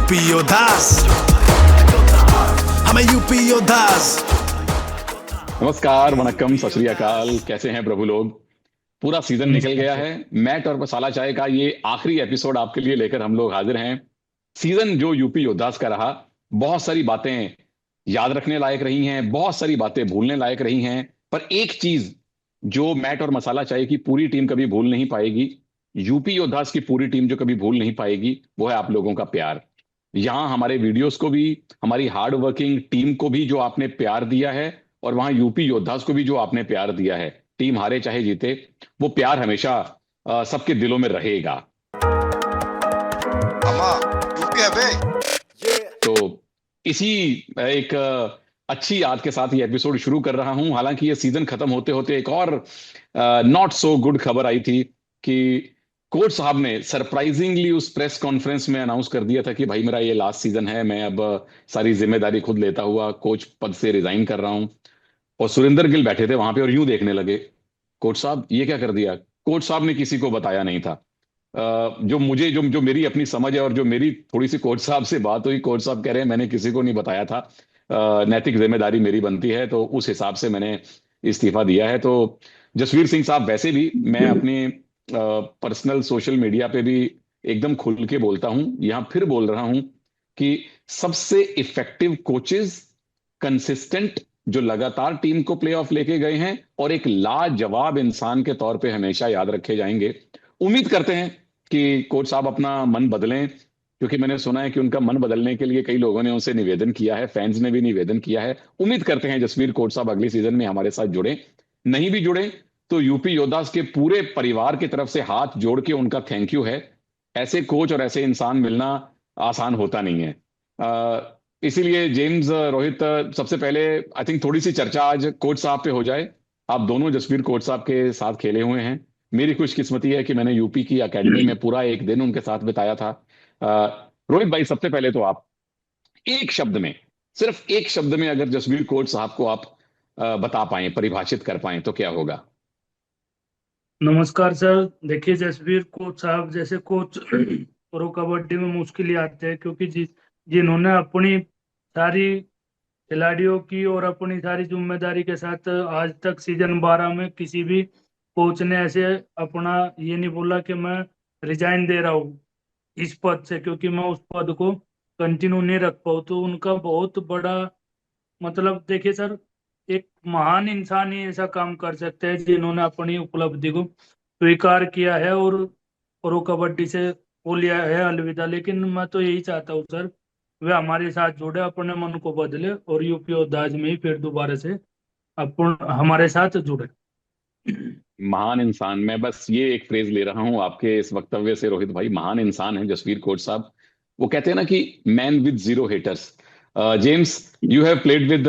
UP योद्धास, हमें UP योद्धास। नमस्कार, वणक्कम, सत श्री अकाल। कैसे हैं प्रभु लोग? पूरा सीजन निकल नमस्कार गया सर। है। मैट और मसाला चाय का ये आखिरी एपिसोड आपके लिए लेकर हम लोग हाजिर हैं। सीजन जो यूपी योद्धास का रहा, बहुत सारी बातें याद रखने लायक रही हैं, बहुत सारी बातें भूलने लायक रही हैं, पर एक चीज जो मैट और मसाला चाय की पूरी टीम कभी भूल नहीं पाएगी, यूपी योद्धास की पूरी टीम जो कभी भूल नहीं पाएगी, वो है आप लोगों का प्यार। यहाँ हमारे वीडियोस को भी, हमारी हार्ड वर्किंग टीम को भी जो आपने प्यार दिया है, और वहां यूपी योद्धास को भी जो आपने प्यार दिया है, टीम हारे चाहे जीते, वो प्यार हमेशा सबके दिलों में रहेगा। अम्मा यूपी है बे। तो इसी एक अच्छी याद के साथ ये एपिसोड शुरू कर रहा हूं। हालांकि ये सीजन खत्म होते होते एक और नॉट सो गुड खबर आई थी कि कोच साहब ने सरप्राइजिंगली उस प्रेस कॉन्फ्रेंस में अनाउंस कर दिया था कि भाई मेरा ये लास्ट सीजन है, मैं अब सारी जिम्मेदारी खुद लेता हुआ कोच पद से रिजाइन कर रहा हूं। और सुरेंद्र गिल बैठे थे वहां पे और यूं देखने लगे, कोच साहब ये क्या कर दिया? कोच साहब ने किसी को बताया नहीं था। जो मुझे जो जो मेरी अपनी समझ है और जो मेरी थोड़ी सी कोच साहब से बात हुई, कोच साहब कह रहे हैं मैंने किसी को नहीं बताया था, नैतिक जिम्मेदारी मेरी बनती है, तो उस हिसाब से मैंने इस्तीफा दिया है। तो जसवीर सिंह साहब, वैसे भी मैं अपने पर्सनल सोशल मीडिया पे भी एकदम खुल के बोलता हूं, यहां फिर बोल रहा हूं कि सबसे इफेक्टिव कोचेज, कंसिस्टेंट, जो लगातार टीम को प्लेऑफ लेके गए हैं और एक लाजवाब इंसान के तौर पे हमेशा याद रखे जाएंगे। उम्मीद करते हैं कि कोच साहब अपना मन बदलें, क्योंकि मैंने सुना है कि उनका मन बदलने के लिए कई लोगों ने उनसे निवेदन किया है, फैंस ने भी निवेदन किया है। उम्मीद करते हैं जसवीर कोच साहब अगली सीजन में हमारे साथ जुड़े। नहीं भी जुड़े तो यूपी योद्धास के पूरे परिवार की तरफ से हाथ जोड़ के उनका थैंक यू है। ऐसे कोच और ऐसे इंसान मिलना आसान होता नहीं है। इसीलिए जेम्स, रोहित, सबसे पहले आई थिंक थोड़ी सी चर्चा आज कोच साहब पे हो जाए। आप दोनों जसवीर कोच साहब के साथ खेले हुए हैं। मेरी खुशकिस्मती है कि मैंने यूपी की एकेडमी में पूरा एक दिन उनके साथ बिताया था। रोहित भाई, सबसे पहले तो आप एक शब्द में, सिर्फ एक शब्द में अगर जसवीर कोच साहब को आप बता पाए, परिभाषित कर पाए, तो क्या होगा? नमस्कार सर। देखिए, जसवीर कोच साहब जैसे कोच प्रो कबड्डी में मुश्किल ही आते हैं, क्योंकि जिन्होंने अपनी सारी खिलाड़ियों की और अपनी सारी जिम्मेदारी के साथ आज तक सीजन 12 में किसी भी कोच ने ऐसे अपना ये नहीं बोला कि मैं रिजाइन दे रहा हूँ इस पद से, क्योंकि मैं उस पद को कंटिन्यू नहीं रख पाऊँ। तो उनका बहुत बड़ा मतलब, देखिए सर, एक महान इंसान ही ऐसा काम कर सकते हैं जिन्होंने अपनी उपलब्धि को स्वीकार किया है और प्रो कबड्डी से वो लिया है अलविदा। लेकिन मैं तो यही चाहता हूँ सर, वे हमारे साथ जुड़े, अपने मन को बदले और यूपी और दाज में ही फिर दोबारा से अपन हमारे साथ जुड़े। महान इंसान, मैं बस ये एक फ्रेज ले रहा हूं आपके इस वक्तव्य से रोहित भाई, महान इंसान है जसवीर कोच साहब। वो कहते हैं ना कि man with zero haters. James, you have played with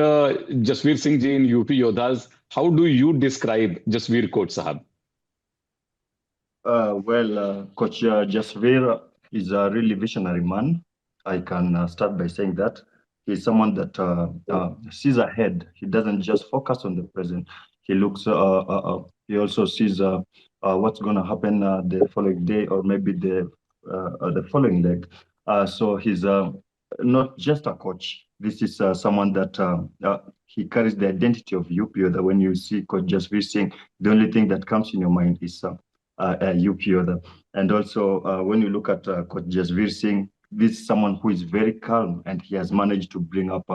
Jasveer Singh ji in UP Yoddhas. How do you describe Jasveer coach साहब? Coach Jasveer is a really visionary man. I can start by saying that he's someone that sees ahead. He doesn't just focus on the present. He looks. He also sees what's going to happen the following day or maybe the following leg. So he's not just a coach. This is someone that he carries the identity of UPO. That when you see Coach Jasveer Singh, the only thing that comes in your mind is UPO. And also, when you look at Coach Jasveer Singh, this is someone who is very calm, and he has managed to bring up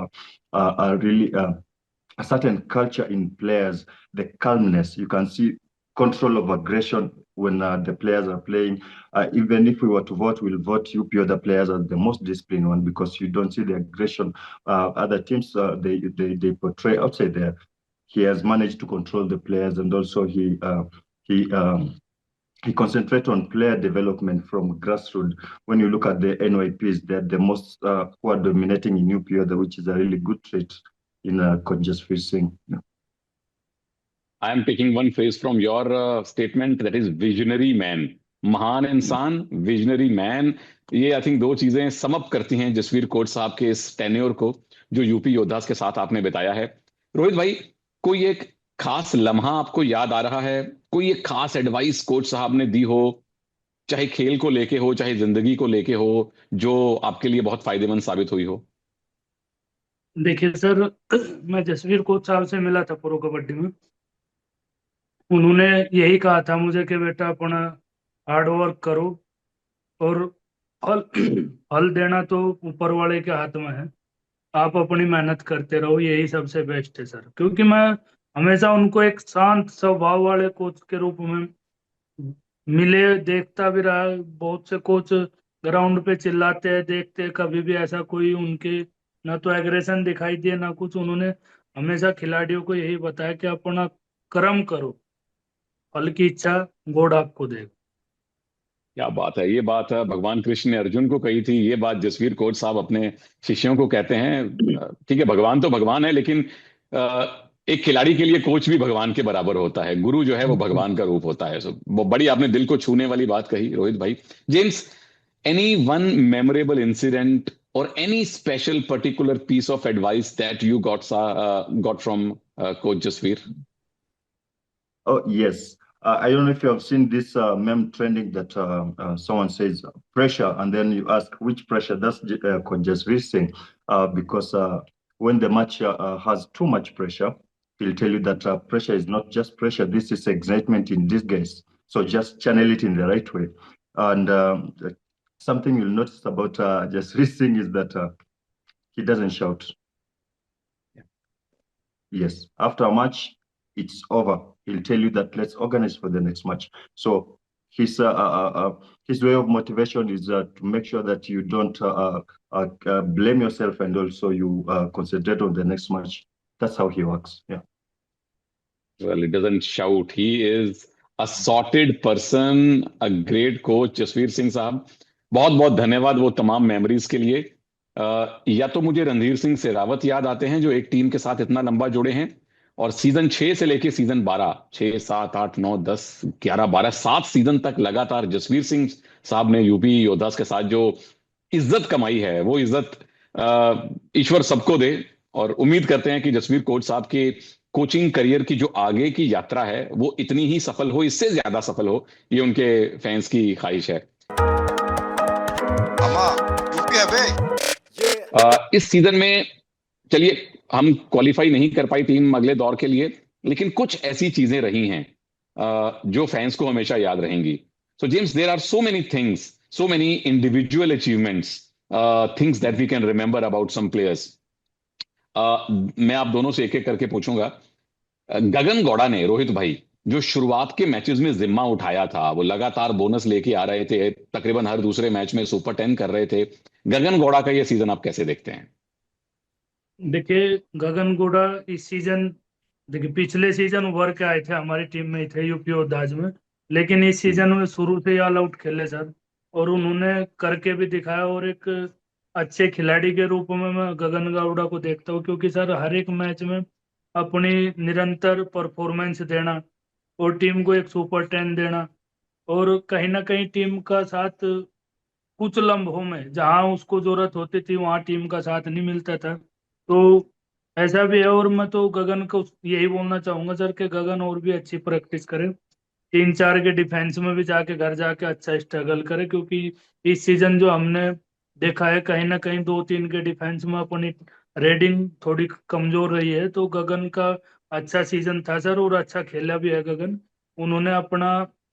a really a certain culture in players. The calmness, you can see control of aggression when the players are playing. Even if we were to vote, we'll vote UPO the players as the most disciplined one, because you don't see the aggression other teams they portray outside there. He has managed to control the players, and also he concentrates on player development from grassroots. When you look at the NYPs, they're the most who are dominating in UPO, which is a really good trait in Coach Jasveer Singh. Yeah. I am taking one phrase from your statement, that is visionary man. महान इंसान, visionary man, ये I think दो चीजें sum up करती हैं Jasvir coach साहब के इस टेन्योर को जो यूपी योद्धास के साथ आपने बिताया है। रोहित भाई, कोई एक खास लम्हा आपको याद आ रहा है? कोई एक खास एडवाइस कोच साहब ने दी हो, चाहे खेल को लेके हो, चाहे जिंदगी को लेके हो, जो आपके लिए बहुत फायदेमंद साबित हुई हो? देखिए सर, मैं जसवीर कोच साहब से मिला था प्रो कबड्डी में। उन्होंने यही कहा था मुझे कि बेटा अपना हार्ड वर्क करो, और फल फल देना तो ऊपर वाले के हाथ में है। आप अपनी मेहनत करते रहो, यही सबसे बेस्ट है सर। क्योंकि मैं हमेशा उनको एक शांत स्वभाव वाले कोच के रूप में मिले, देखता भी रहा। बहुत से कोच ग्राउंड पे चिल्लाते हैं, देखते हैं, कभी भी ऐसा कोई उनके ना तो एग्रेशन दिखाई दिए ना कुछ। उन्होंने हमेशा खिलाड़ियों को यही बताया कि अपना कर्म करो, फल की इच्छा गॉड आपको देगा। क्या बात है! ये बात भगवान कृष्ण ने अर्जुन को कही थी, ये बात जसवीर कोच साहब अपने शिष्यों को कहते हैं। ठीक है, भगवान तो भगवान है, लेकिन एक खिलाड़ी के लिए कोच भी भगवान के बराबर होता है। गुरु जो है वो भगवान का रूप होता है। सो वो बड़ी आपने दिल को छूने वाली बात कही रोहित भाई। James, any one memorable incident और any special particular piece of advice that you got from coach Jasvir? Oh, yes. I don't know if you have seen this meme trending that someone says pressure, and then you ask which pressure. That's Coach Jasveer saying, because when the match has too much pressure, he'll tell you that pressure is not just pressure. This is excitement in disguise. So just channel it in the right way. And something you'll notice about Jasveer Singh is that he doesn't shout. Yes, after a match, it's over. He'll tell you that let's organize for the next match. So his way of motivation is to make sure that you don't blame yourself, and also you concentrate on the next match. That's how he works. Yeah. Well, he doesn't shout. He is a sorted person, a great coach, Jasveer Singh साहब। बहुत बहुत धन्यवाद वो तमाम memories के लिए। या तो मुझे रणधीर सिंह शेरावत याद आते हैं, जो एक टीम के साथ इतना लंबा जुड़े हैं, और सीजन 6 से लेके सीजन 12, 6, 7, 8, 9, 10, 11, 12, 7 सीजन तक लगातार जसवीर सिंह साहब ने यूपी योद्धास के साथ जो इज्जत कमाई है, वो इज्जत ईश्वर सबको दे। और उम्मीद करते हैं कि जसवीर कोच साहब के कोचिंग करियर की जो आगे की यात्रा है वो इतनी ही सफल हो, इससे ज्यादा सफल हो, ये उनके फैंस की ख्वाहिश है। अम्मा यूपी है बे। इस सीजन में चलिए हम क्वालिफाई नहीं कर पाई टीम अगले दौर के लिए, लेकिन कुछ ऐसी चीजें रही हैं जो फैंस को हमेशा याद रहेंगी। So James, there are so many things, so many individual achievements, things that we can remember about some players. मैं आप दोनों से एक एक करके पूछूंगा। गगन गौड़ा ने, रोहित भाई, जो शुरुआत के मैचेस में जिम्मा उठाया था, वो लगातार बोनस लेके आ रहे थे, तकरीबन हर दूसरे मैच में सुपर 10 कर रहे थे। गगन गौड़ा का ये सीजन आप कैसे देखते हैं? देखिए, गगन गौड़ा इस सीजन, देखिए पिछले सीजन उभर के आए थे, हमारी टीम में ही थे यूपी योद्धाज में। लेकिन इस सीजन में शुरू से ही ऑल आउट खेले सर, और उन्होंने करके भी दिखाया। और एक अच्छे खिलाड़ी के रूप में मैं गगन गौड़ा को देखता हूँ, क्योंकि सर हर एक मैच में अपनी निरंतर परफॉर्मेंस देना और टीम को एक सुपर 10 देना, और कहीं ना कहीं टीम का साथ कुछ लम्हों में जहां उसको जरूरत होती थी वहां टीम का साथ नहीं मिलता था। तो ऐसा भी है। और मैं तो गगन को यही बोलना चाहूंगा सर कि गगन और भी अच्छी प्रैक्टिस करे, 3-4 के डिफेंस में भी जाके घर जाके अच्छा स्ट्रगल करे। क्योंकि इस सीजन जो हमने देखा है, कहीं ना कहीं 2-3 के डिफेंस में अपनी रेडिंग थोड़ी कमजोर रही है। तो गगन का अच्छा सीजन था सर, और अच्छा खेला भी है गगन। उन्होंने अपना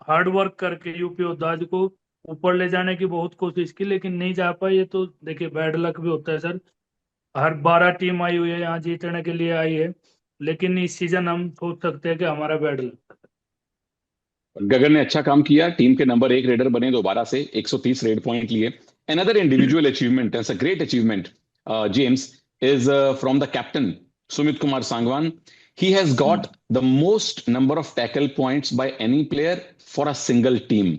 हार्ड वर्क करके यूपी योद्धाज को ऊपर ले जाने की बहुत कोशिश की, लेकिन नहीं जा पाई। ये तो देखिए बैड लक भी होता है सर। हर 12 टीम आई हुई है यहाँ जीतने के लिए आई है, लेकिन इस सीजन हम सोच सकते हैं कि हमारा बैड लक। गगन ने अच्छा काम किया, टीम के नंबर 1 रेडर बने दोबारा से, 130 रेड पॉइंट लिए। Another individual achievement, that's a great achievement, James, is from the captain, Sumit Kumar Sangwan. He has got the most number of tackle points by any player for a single team.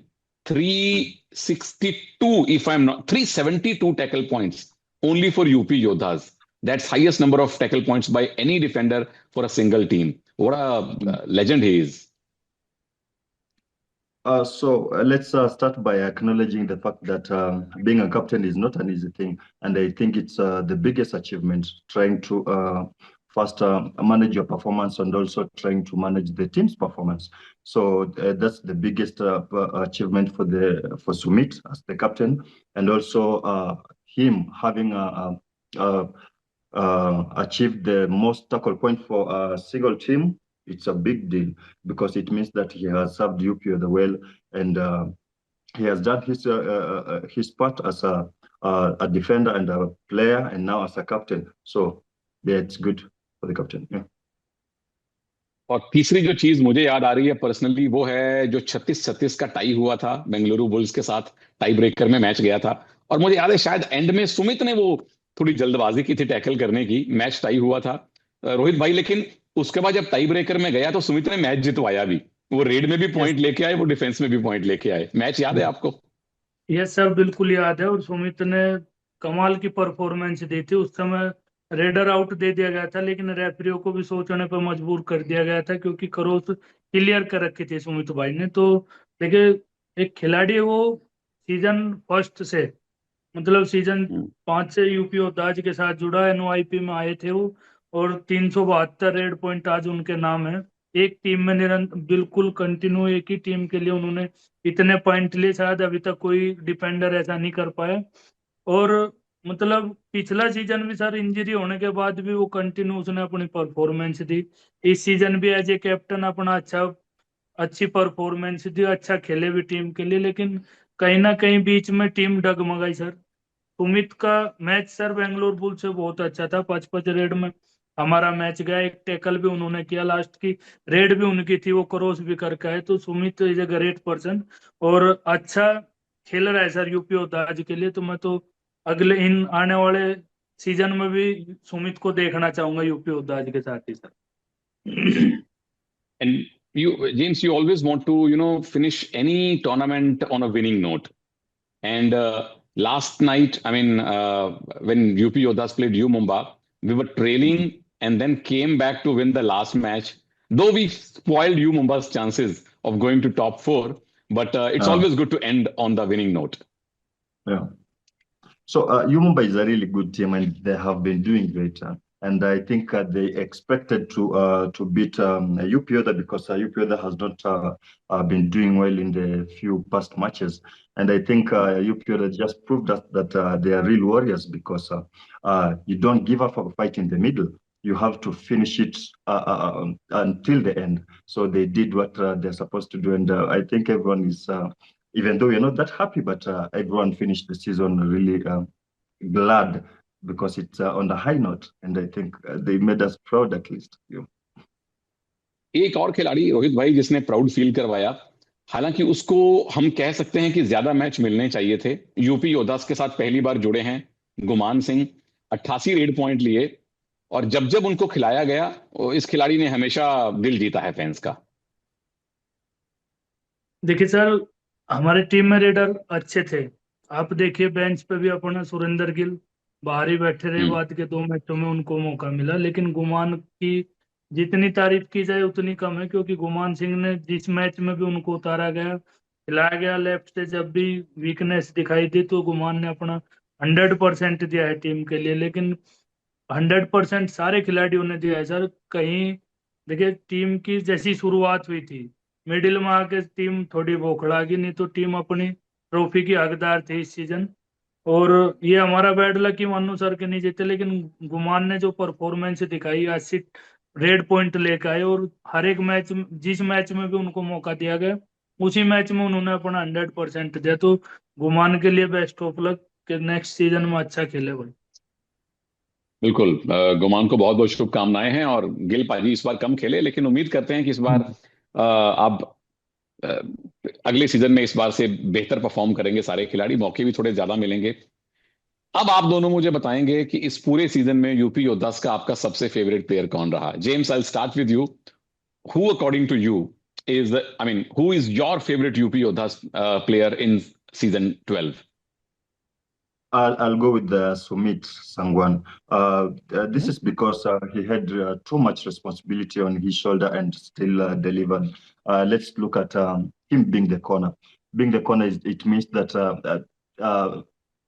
362, if I'm not, 372 tackle points only for UP Yodhas. That's highest number of tackle points by any defender for a single team. What a legend he is. Let's start by acknowledging the fact that being a captain is not an easy thing, and I think it's the biggest achievement, trying to first manage your performance and also trying to manage the team's performance. So that's the biggest achievement for Sumit as the captain, and also him having achieved the most tackle point for a single team. It's a big deal because it means that he has served UP well, and he has done his part as a defender and a player, and now as a captain. So yeah, it's good for the captain. Yeah. और तीसरी जो चीज मुझे याद आ रही है personally, वो है जो 36-36 का टाई हुआ था बेंगलुरु बुल्स के साथ, टाई ब्रेकर में मैच गया था। और मुझे याद है शायद एंड में सुमित ने वो थोड़ी जल्दबाजी की थी टैकल करने की, मैच टाई हुआ था रोहित भाई, लेकिन उसके बाद जब टाई ब्रेकर में गया तो सुमित ने मैच जितवाया भी। वो रेड में भी पॉइंट लेके आए, वो डिफेंस में भी पॉइंट लेके आए। मैच याद है आपको? ये सब बिल्कुल याद है, और सुमित ने कमाल की परफॉर्मेंस दी थी। उस समय रेडर आउट दे दिया गया था, लेकिन रेफरियों को भी सोचने पर मजबूर कर दिया गया था, क्योंकि क्रॉस क्लियर कर रखी थी सुमित भाई ने। तो देखिए, एक खिलाड़ी है वो सीजन फर्स्ट से, मतलब सीजन 5 से यूपी ओताज के साथ जुड़ा, एनवाईपी में आए थे वो, और 372 रेड पॉइंट आज उनके नाम है। एक टीम में निरंतर बिल्कुल कंटिन्यू एक ही टीम के लिए उन्होंने इतने पॉइंट लिए, शायद अभी तक कोई डिफेंडर ऐसा नहीं कर पाया। और मतलब पिछला सीजन भी सर इंजरी होने के बाद भी वो कंटिन्यू उसने अपनी परफॉर्मेंस दी। इस सीजन भी एज ए कैप्टन अपना अच्छी परफॉर्मेंस दी, अच्छा खेले भी टीम के लिए, लेकिन कहीं ना कहीं बीच में टीम डगमगाई सर। सुमित का मैच सर बेंगलोर बुल से बहुत अच्छा था, 5-5 रेड में हमारा मैच गया। एक टैकल भी उन्होंने किया, लास्ट की रेड भी उनकी थी, वो क्रॉस भी करके आए। तो Sumit is a great person और अच्छा खेल रहा है सर यूपी ओताज के लिए। तो मैं तो अगले इन आने वाले सीजन में भी सुमित को देखना चाहूंगा यूपी ओताज के साथ ही sir. And James, you always want to, finish any tournament on a winning note. And last night, I mean, when UP Yodhas played U Mumbai, we were trailing and then came back to win the last match. Though we spoiled U Mumbai's chances of going to top 4, but it's always good to end on the winning note. Yeah. So Mumbai is a really good team, and they have been doing great. And I think they expected to beat UP Yodha because UP Yodha has not been doing well in the few past matches. And I think UP Yodha just proved that they are real warriors, because you don't give up a fight in the middle. You have to finish it until the end. So they did what they're supposed to do. And I think everyone is, even though we're not that happy, but everyone finished the season really glad, because it's on the high note, and I think they made us proud at least. Yeah. एक और खिलाड़ी रोहित भाई जिसने proud feel करवाया, हालांकि उसको हम कह सकते हैं कि ज्यादा मैच मिलने चाहिए थे। यूपी योद्धास के साथ पहली बार जुड़े हैं गुमान सिंह, 88 रेड पॉइंट लिए, और जब जब उनको खिलाया गया, इस खिलाड़ी ने हमेशा दिल जीता है फैंस का। देखिए सर, हमारे टीम में रेडर अच्छे थे। आप देखिए बेंच पे भी अपना सुरेंद्र गिल बाहर ही बैठे रहे, बाद के 2 मैचों में उनको मौका मिला। लेकिन गुमान की जितनी तारीफ की जाए उतनी कम है, क्योंकि गुमान सिंह ने जिस मैच में भी उनको उतारा गया, खिलाया गया, लेफ्ट से जब भी वीकनेस दिखाई दी तो गुमान ने अपना 100% दिया है टीम के लिए। लेकिन 100% सारे खिलाड़ियों ने दिया है सर। कहीं देखिए, टीम की जैसी शुरुआत हुई थी, मिडिल में आके टीम थोड़ी बोखड़ा गई, नहीं तो टीम अपनी ट्रॉफी की हकदार थी इस सीजन। और ये हमारा बैड लक कि मानो सर के नहीं जीते, लेकिन गुमान ने जो परफॉर्मेंस दिखाई, 80 रेड पॉइंट लेकर आए, और हर एक मैच, जिस मैच में भी उनको मौका दिया गया उसी मैच में उन्होंने अपना 100% दिया। तो गुमान के लिए बेस्ट ऑफ लक कि नेक्स्ट सीजन में अच्छा खेले भाई। बिल्कुल, गुमान को बहुत बहुत शुभकामनाएं हैं। और गिल पाजी इस बार कम खेले, लेकिन उम्मीद करते हैं कि इस बार आप अगले सीजन में इस बार से बेहतर परफॉर्म करेंगे सारे खिलाड़ी, मौके भी थोड़े ज्यादा मिलेंगे। अब आप दोनों मुझे बताएंगे कि इस पूरे सीजन में यूपी योद्धास का आपका सबसे फेवरेट प्लेयर कौन रहा? James, I will start with you. Who according to you is who is your favorite UP Yodhas player in season 12? I'll go with Sumit Sangwan. This is because he had too much responsibility on his shoulder and still delivered. Let's look at him being the corner. Being the corner, it means that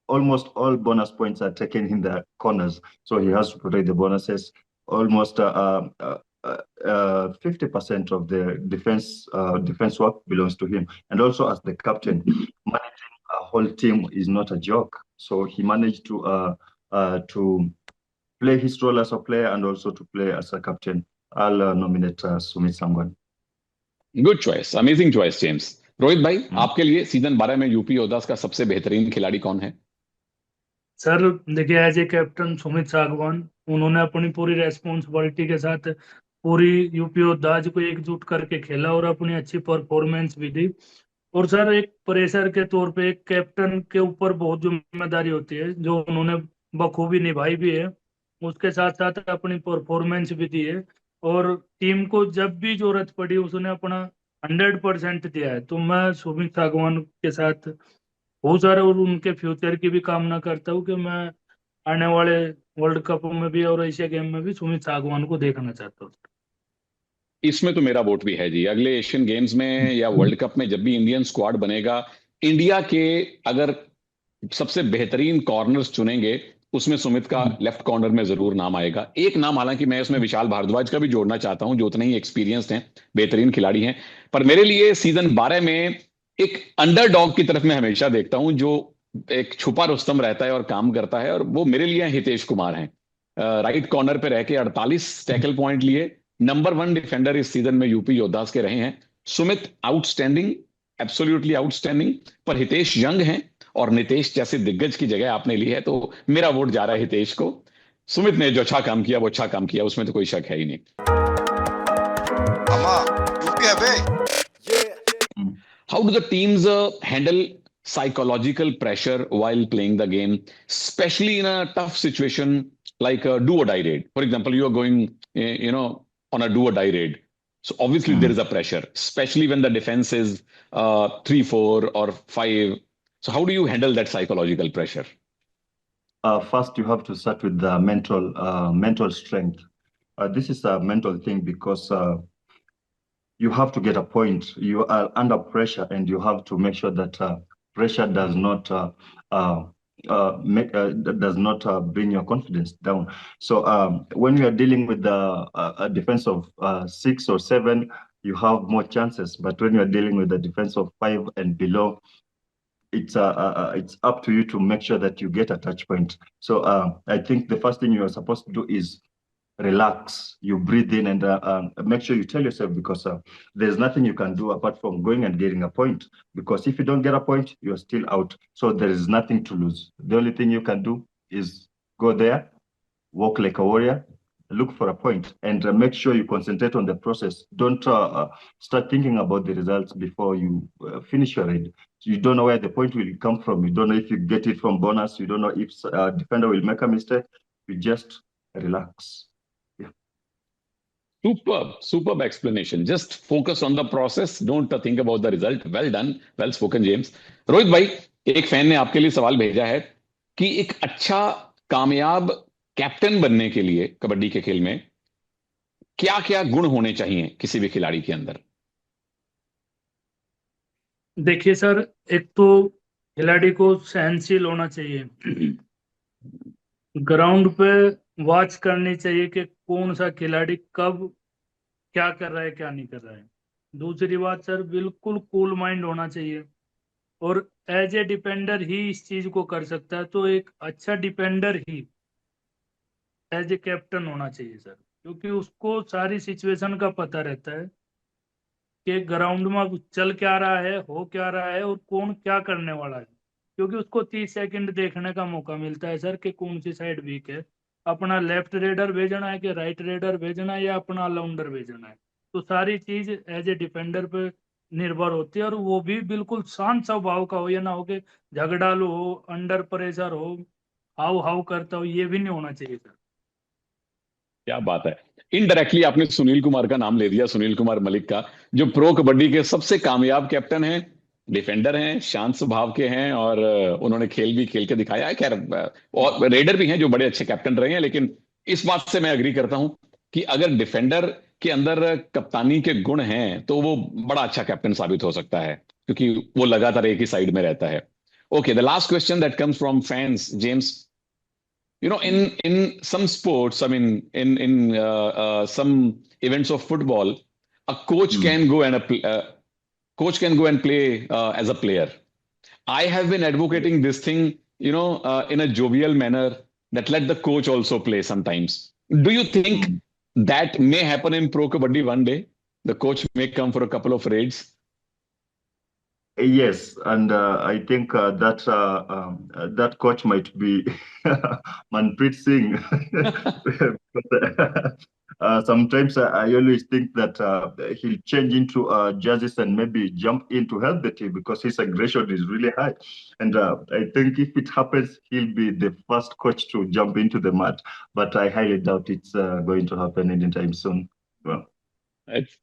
almost all bonus points are taken in the corners. So he has to protect the bonuses. almost 50% of the defense work belongs to him. And also as the captain, managing a whole team is not a joke. So he managed to play his role as a player and also to play as a captain. I'll nominate Sumit Sangwan. Good choice, amazing choice James. Rohit भाई, आपके लिए season 12 में UP योद्धास का सबसे बेहतरीन खिलाड़ी कौन है? सर देखिए, एज ए कैप्टन सुमित सागवान, उन्होंने अपनी पूरी रेस्पॉन्सिबिलिटी के साथ पूरी यूपी योद्धाज को एकजुट करके खेला और अपनी अच्छी परफॉर्मेंस भी दी। और सर एक प्रेशर के तौर पे एक कैप्टन के ऊपर बहुत जिम्मेदारी होती है, जो उन्होंने बखूबी निभाई भी है। उसके साथ साथ अपनी परफॉर्मेंस भी दी है और टीम को जब भी जरूरत पड़ी उसने अपना 100% दिया है। तो मैं सुमित सागवान के साथ बहुत सारे और उनके फ्यूचर की भी कामना करता हूँ कि मैं आने वाले वर्ल्ड कप में भी और एशिया गेम में भी सुमित सागवान को देखना चाहता हूँ। इसमें तो मेरा वोट भी है जी। अगले एशियन गेम्स में या वर्ल्ड कप में जब भी इंडियन स्क्वाड बनेगा, इंडिया के अगर सबसे बेहतरीन कॉर्नर्स चुनेंगे, उसमें सुमित का लेफ्ट कॉर्नर में जरूर नाम आएगा। एक नाम हालांकि मैं इसमें विशाल भारद्वाज का भी जोड़ना चाहता हूं, जो उतने ही एक्सपीरियंस्ड हैं, बेहतरीन खिलाड़ी हैं। पर मेरे लिए सीजन 12 में एक अंडरडॉग की तरफ मैं हमेशा देखता हूं, जो एक छुपा रुस्तम रहता है और काम करता है, और वो मेरे लिए हितेश कुमार हैं। राइट कॉर्नर पे रह के 48 टैकल पॉइंट लिए, नंबर 1 डिफेंडर इस सीजन में यूपी योद्धास के रहे हैं। सुमित आउटस्टैंडिंग, एब्सोल्युटली आउटस्टैंडिंग, पर हितेश यंग हैं और नितेश जैसे दिग्गज की जगह आपने ली है, तो मेरा वोट जा रहा है हितेश को। सुमित ने जो अच्छा काम किया वो अच्छा काम किया, उसमें तो कोई शक है ही नहीं। अमा यूपी है बे। How do the teams handle psychological pressure while playing the game, especially in a tough situation like a do or die raid? For example, you are going on a do or die raid, so obviously there is a pressure, especially when the defense is 3-4 or 5. So how do you handle that psychological pressure? First, you have to start with the mental strength. This is a mental thing because you have to get a point. You are under pressure, and you have to make sure that pressure does not bring your confidence down. So when you are dealing with a defense of 6 or 7, you have more chances. But when you are dealing with a defense of 5 and below, it's up to you to make sure that you get a touch point. So I think the first thing you are supposed to do is relax. You breathe in and make sure you tell yourself, because there's nothing you can do apart from going and getting a point. Because if you don't get a point, you're still out. So there is nothing to lose. The only thing you can do is go there, walk like a warrior, look for a point, and make sure you concentrate on the process. Don't start thinking about the results before you finish your raid. You don't know where the point will come from. You don't know if you get it from bonus. You don't know if a defender will make a mistake. You just relax. Superb explanation. Just focus on the process. Don't think about the result. Well done. Well spoken, James. Rohit भाई, एक fan ने आपके लिए सवाल भेजा है कि एक अच्छा कामयाब कैप्टन बनने के लिए कबड्डी के खेल में क्या क्या गुण होने चाहिए किसी भी खिलाड़ी के अंदर? देखिए सर, एक तो खिलाड़ी को सहनशील होना चाहिए। ग्राउंड पे वॉच करनी चाहिए कि कौन सा खिलाड़ी कब क्या कर रहा है, क्या नहीं कर रहा है। दूसरी बात सर, बिल्कुल कूल माइंड होना चाहिए, और एज ए डिफेंडर ही इस चीज को कर सकता है। तो एक अच्छा डिफेंडर ही एज ए कैप्टन होना चाहिए सर, क्योंकि उसको सारी सिचुएशन का पता रहता है कि ग्राउंड में चल क्या रहा है, हो क्या रहा है, और कौन क्या करने वाला है। क्योंकि उसको 30 सेकंड देखने का मौका मिलता है सर कि कौन सी साइड वीक है, अपना लेफ्ट रेडर भेजना है कि राइट रेडर भेजना है या अपना ऑलराउंडर भेजना है। तो सारी चीज एज ए डिफेंडर पे निर्भर होती है, और वो भी बिल्कुल शांत स्वभाव का हो, या ना हो कि झगड़ालू हो, अंडर प्रेशर हो, हाउ हाउ करता हो, ये भी नहीं होना चाहिए सर। क्या बात है। इनडायरेक्टली आपने सुनील कुमार का नाम ले दिया, सुनील कुमार मलिक का, जो प्रो कबड्डी के सबसे कामयाब कैप्टन हैं, डिफेंडर हैं, शांत स्वभाव के हैं, और उन्होंने खेल के दिखाया है। खैर, और रेडर भी हैं जो बड़े अच्छे कैप्टन रहे हैं। लेकिन इस बात से मैं अग्री करता हूं कि अगर डिफेंडर के अंदर कप्तानी के गुण हैं तो वो बड़ा अच्छा कैप्टन साबित हो सकता है, क्योंकि वो लगातार एक ही साइड में रहता है। Okay, the last question that comes from fans, James, in some sports, I mean, in some events of football, a coach can go and play as a player. I have been advocating this thing, in a jovial manner, that let the coach also play sometimes. Do you think that may happen in Pro Kabaddi one day? The coach may come for a couple of raids. Yes, and I think that coach might be Manpreet Singh. Sometimes I always think that he'll change into jerseys and maybe jump in to help the team because his aggression is really high. And I think if it happens, he'll be the first coach to jump into the mat. But I highly doubt it's going to happen anytime soon. Well, It's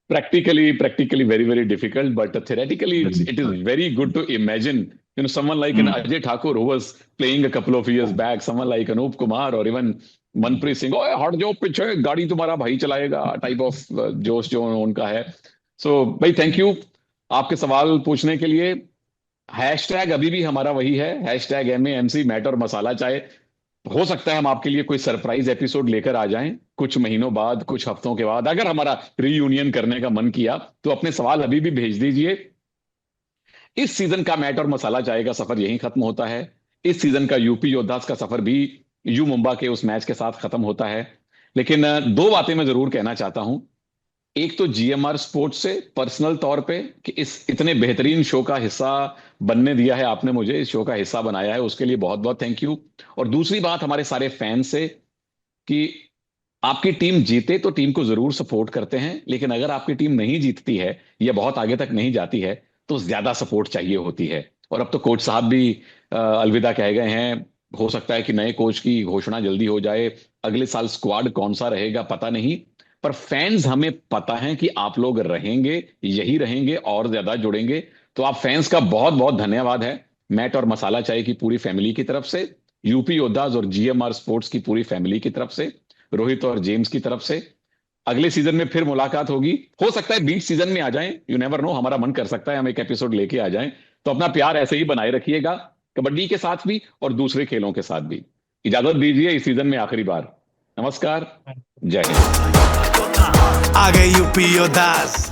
practically very, very difficult, but theoretically it is very good to imagine, someone like an Ajay Thakur who was playing a couple of years back, someone like Anup Kumar or even Manpreet Singh, oh हट जाओ पीछे गाड़ी तुम्हारा भाई चलाएगा type of जोश जो उनका है. सो भाई थैंक यू आपके सवाल पूछने के लिए. हैशटैग अभी भी हमारा वही है, हैशटैग MAMC मैट और मसाला चाय. हो सकता है हम आपके लिए कोई सरप्राइज एपिसोड लेकर आ जाएं कुछ महीनों बाद, कुछ हफ्तों के बाद. अगर हमारा रीयूनियन करने का मन किया तो अपने सवाल अभी भी भेज दीजिए. इस सीजन का मैट और मसाला चाय का सफर यहीं खत्म होता है. इस सीजन का यूपी योद्धास का सफर भी यू मुंबा के उस मैच के साथ खत्म होता है. लेकिन दो बातें मैं जरूर कहना चाहता हूं. एक तो GMR स्पोर्ट्स से पर्सनल तौर पे कि इस इतने बेहतरीन शो का हिस्सा बनने दिया है आपने, मुझे इस शो का हिस्सा बनाया है, उसके लिए बहुत बहुत थैंक यू. और दूसरी बात हमारे सारे फैंस से कि आपकी टीम जीते तो टीम को जरूर सपोर्ट करते हैं, लेकिन अगर आपकी टीम नहीं जीतती है या बहुत आगे तक नहीं जाती है तो ज्यादा सपोर्ट चाहिए होती है. और अब तो कोच साहब भी अलविदा कह गए हैं. हो सकता है कि नए कोच की घोषणा जल्दी हो जाए. अगले साल स्क्वाड कौन सा रहेगा पता नहीं, पर फैंस हमें पता है कि आप लोग रहेंगे, यही रहेंगे और ज्यादा जुड़ेंगे. तो आप फैंस का बहुत बहुत धन्यवाद है मैट और मसाला चाय की पूरी फैमिली की तरफ से, यूपी योद्धास और GMR स्पोर्ट्स की पूरी फैमिली की तरफ से, रोहित और जेम्स की तरफ से. अगले सीजन में फिर मुलाकात होगी. हो सकता है बीच सीजन में आ जाएं, यू नेवर नो. हमारा मन कर सकता है हम एक एपिसोड लेके आ जाएं. तो अपना प्यार ऐसे ही बनाए रखिएगा, कबड्डी के साथ भी और दूसरे खेलों के साथ भी. इजाजत दीजिए इस सीजन में आखिरी बार. नमस्कार, जय हिंद. आ गए यूपी योद्धास.